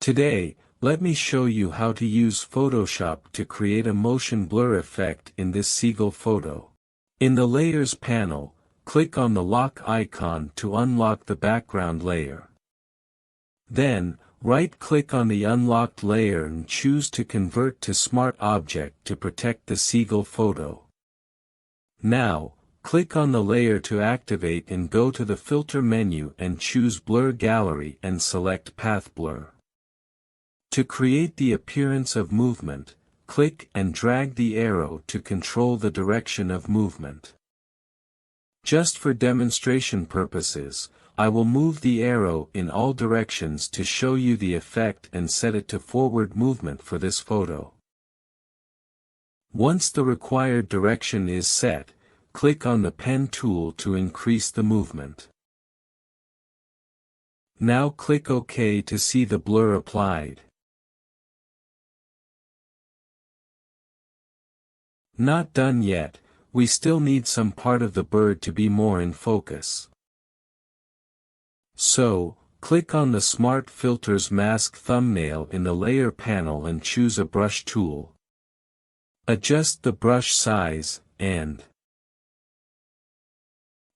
Today, let me show you how to use Photoshop to create a motion blur effect in this seagull photo. In the Layers panel, click on the lock icon to unlock the background layer. Then, right-click on the unlocked layer and choose to convert to Smart Object to protect the seagull photo. Now, click on the layer to activate and go to the Filter menu and choose Blur Gallery and select Path Blur. To create the appearance of movement, click and drag the arrow to control the direction of movement. Just for demonstration purposes, I will move the arrow in all directions to show you the effect and set it to forward movement for this photo. Once the required direction is set, click on the pen tool to increase the movement. Now click OK to see the blur applied. Not done yet, we still need some part of the bird to be more in focus. So, click on the Smart Filters mask thumbnail in the Layer panel and choose a brush tool. Adjust the brush size, and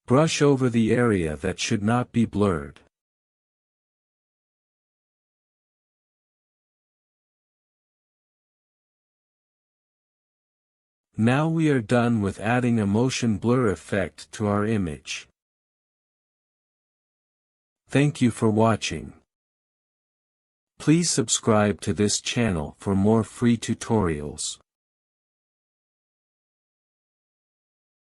brush over the area that should not be blurred. Now we are done with adding a motion blur effect to our image. Thank you for watching. Please subscribe to this channel for more free tutorials.